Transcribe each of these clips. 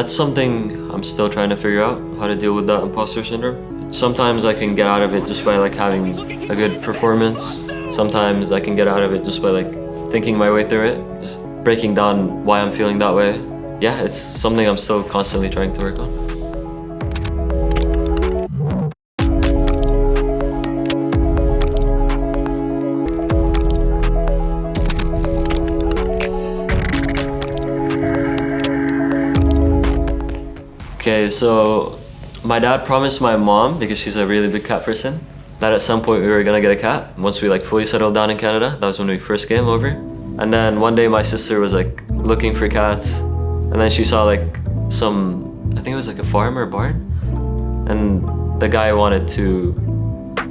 That's something I'm still trying to figure out, how to deal with that imposter syndrome. Sometimes I can get out of it just by like having a good performance. Sometimes I can get out of it just by like thinking my way through it, just breaking down why I'm feeling that way. Yeah, it's something I'm still constantly trying to work on. Okay, so my dad promised my mom, because she's a really big cat person, that at some point we were gonna get a cat. Once we like fully settled down in Canada, that was when we first came over. And then one day my sister was like looking for cats, and then she saw like I think it was like a farm or a barn, and the guy wanted to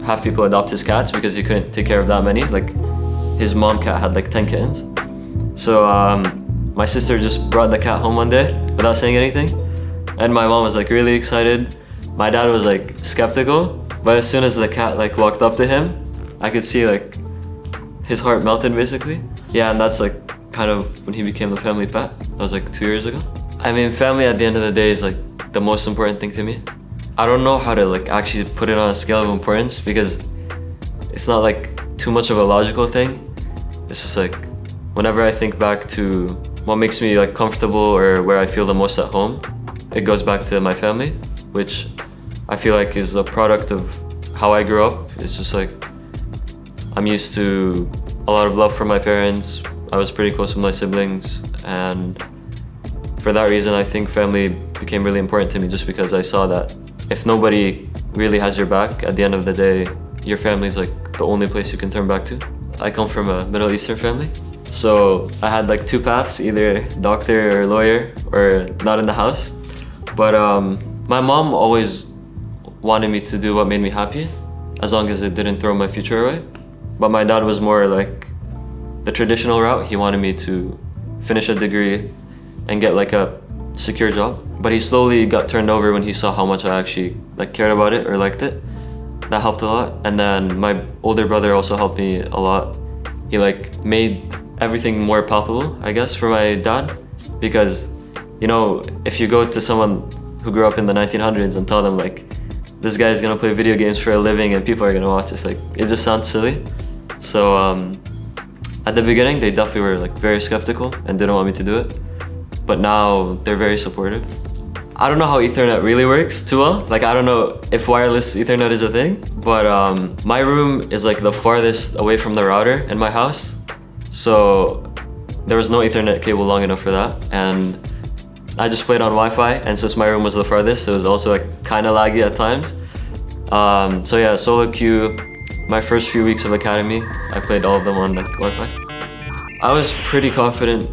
have people adopt his cats because he couldn't take care of that many. Like his mom cat had like 10 kittens. So my sister just brought the cat home one day without saying anything. And my mom was like really excited. My dad was like skeptical, but as soon as the cat like walked up to him, I could see like his heart melted basically. Yeah, and that's like kind of when he became the family pet. That was like 2 years ago. I mean, family at the end of the day is like the most important thing to me. I don't know how to like actually put it on a scale of importance because it's not like too much of a logical thing. It's just like whenever I think back to what makes me like comfortable or where I feel the most at home, it goes back to my family, which I feel like is a product of how I grew up. It's just like I'm used to a lot of love from my parents. I was pretty close with my siblings, and for that reason I think family became really important to me, just because I saw that if nobody really has your back, at the end of the day, your family is like the only place you can turn back to. I come from a Middle Eastern family, so I had like two paths, either doctor or lawyer or not in the house. But my mom always wanted me to do what made me happy, as long as it didn't throw my future away. But my dad was more like the traditional route. He wanted me to finish a degree and get like a secure job. But he slowly got turned over when he saw how much I actually like cared about it or liked it. That helped a lot. And then my older brother also helped me a lot. He like made everything more palpable, I guess, for my dad, because you know, if you go to someone who grew up in the 1900s and tell them like, this guy is gonna play video games for a living and people are gonna watch, it's like, it just sounds silly. So at the beginning, they definitely were like very skeptical and didn't want me to do it. But now they're very supportive. I don't know how Ethernet really works too well. Like, I don't know if wireless Ethernet is a thing, but my room is like the farthest away from the router in my house. So there was no Ethernet cable long enough for that. And I just played on Wi-Fi, and since my room was the farthest, it was also like kind of laggy at times. So yeah, solo queue, my first few weeks of academy, I played all of them on like Wi-Fi. I was pretty confident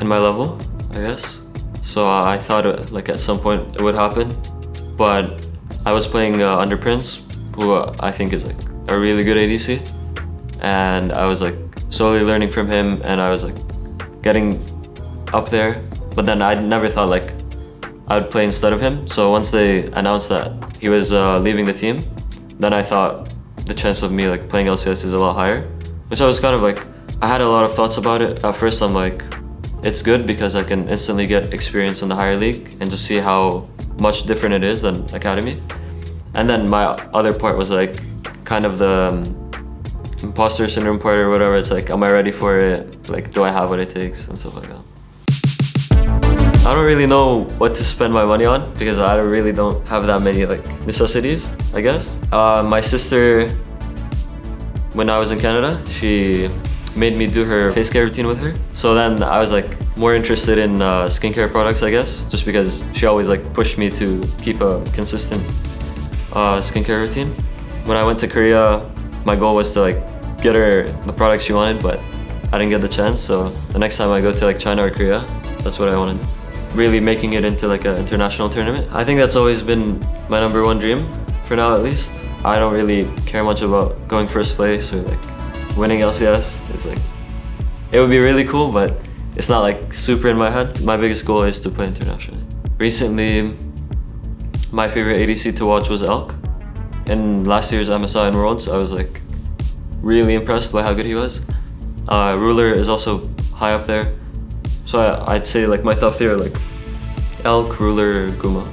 in my level, I guess. So I thought like at some point it would happen, but I was playing under Prince, who I think is like a really good ADC, and I was like slowly learning from him, and I was like getting up there. But then I never thought like I would play instead of him. So once they announced that he was leaving the team, then I thought the chance of me like playing LCS is a lot higher, which I was kind of like, I had a lot of thoughts about it. At first I'm like, it's good because I can instantly get experience in the higher league and just see how much different it is than academy. And then my other part was like kind of the imposter syndrome part or whatever. It's like, am I ready for it? Like, do I have what it takes and stuff like that. I don't really know what to spend my money on because I really don't have that many like necessities, I guess. My sister, when I was in Canada, she made me do her face care routine with her. So then I was like more interested in skincare products, I guess, just because she always like pushed me to keep a consistent skincare routine. When I went to Korea, my goal was to like get her the products she wanted, but I didn't get the chance. So the next time I go to like China or Korea, that's what I want to do. Really making it into like an international tournament. I think that's always been my #1 dream, for now at least. I don't really care much about going first place or like winning LCS. It's like, it would be really cool, but it's not like super in my head. My biggest goal is to play internationally. Recently, my favorite ADC to watch was Elk. In last year's MSI and Worlds, I was like really impressed by how good he was. Ruler is also high up there. So I'd say like my top 3 are like elk, ruler, guma.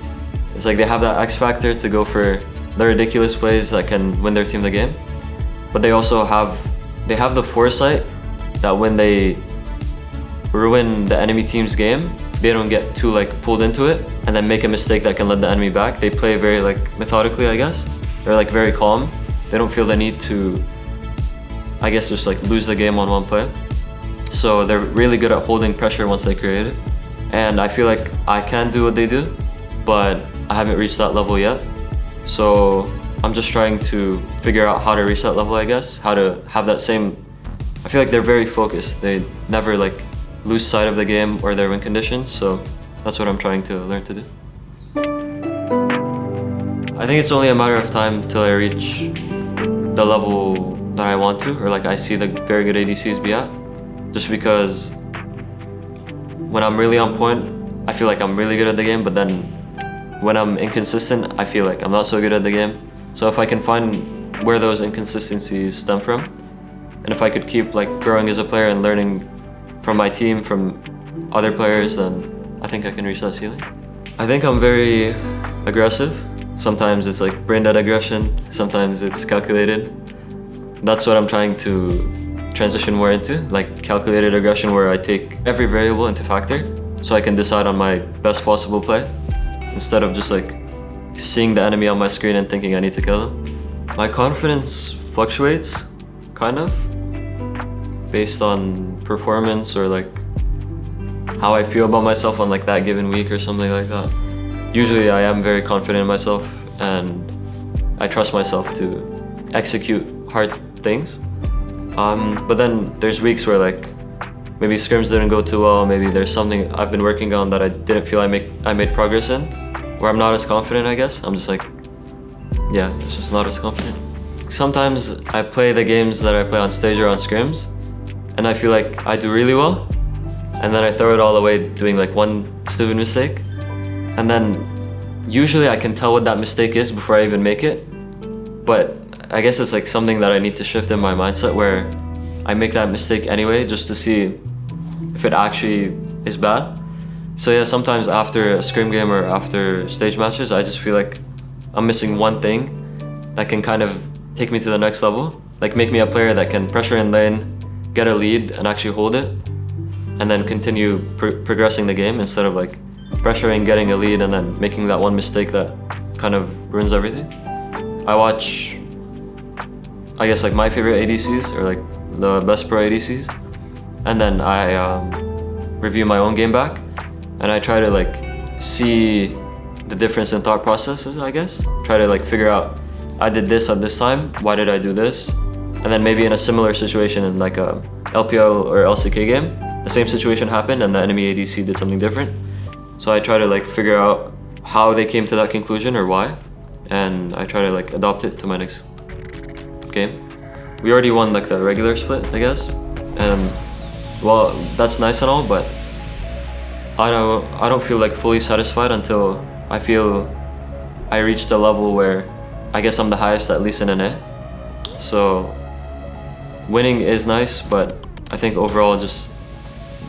It's like they have that X factor to go for the ridiculous plays that can win their team the game. But they also have the foresight that when they ruin the enemy team's game, they don't get too like pulled into it and then make a mistake that can let the enemy back. They play very like methodically, I guess. They're like very calm. They don't feel the need to, I guess, just like lose the game on one play. So they're really good at holding pressure once they create it. And I feel like I can do what they do, but I haven't reached that level yet. So I'm just trying to figure out how to reach that level, I guess. How to have that same, I feel like they're very focused. They never like lose sight of the game or their win conditions. So that's what I'm trying to learn to do. I think it's only a matter of time till I reach the level that I want to, or like I see the very good ADCs be at. Just because when I'm really on point, I feel like I'm really good at the game, but then when I'm inconsistent, I feel like I'm not so good at the game. So if I can find where those inconsistencies stem from, and if I could keep like growing as a player and learning from my team, from other players, then I think I can reach that ceiling. I think I'm very aggressive. Sometimes it's like brain dead aggression, sometimes it's calculated. That's what I'm trying to transition more into, like calculated aggression, where I take every variable into factor so I can decide on my best possible play instead of just like seeing the enemy on my screen and thinking I need to kill them. My confidence fluctuates, kind of, based on performance or like how I feel about myself on like that given week or something like that. Usually I am very confident in myself and I trust myself to execute hard things. But then there's weeks where like maybe scrims didn't go too well, maybe there's something I've been working on that I didn't feel I made progress in, where I'm not as confident, I guess. I'm just like, yeah, it's just not as confident. Sometimes I play the games that I play on stage or on scrims, and I feel like I do really well, and then I throw it all away doing like one stupid mistake. And then usually I can tell what that mistake is before I even make it, but I guess it's like something that I need to shift in my mindset, where I make that mistake anyway just to see if it actually is bad. So yeah, sometimes after a scrim game or after stage matches, I just feel like I'm missing one thing that can kind of take me to the next level, like make me a player that can pressure in lane, get a lead and actually hold it, and then continue progressing the game instead of like pressuring, getting a lead and then making that one mistake that kind of ruins everything. I watch, I guess, like my favorite ADCs or like the best pro ADCs, and then I review my own game back and I try to like see the difference in thought processes, I guess. Try to like figure out, I did this at this time, why did I do this? And then maybe in a similar situation in like a LPL or LCK game, the same situation happened and the enemy ADC did something different. So I try to like figure out how they came to that conclusion or why, and I try to like adopt it to my next game. We already won like the regular split, I guess, and well, that's nice and all, but I don't feel like fully satisfied until I feel I reached a level where I guess I'm the highest, at least in NA. So winning is nice, but I think overall just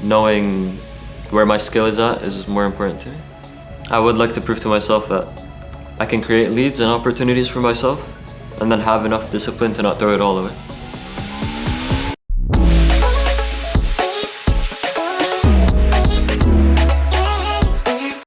knowing where my skill is at is more important to me. I would like to prove to myself that I can create leads and opportunities for myself and then have enough discipline to not throw it all away.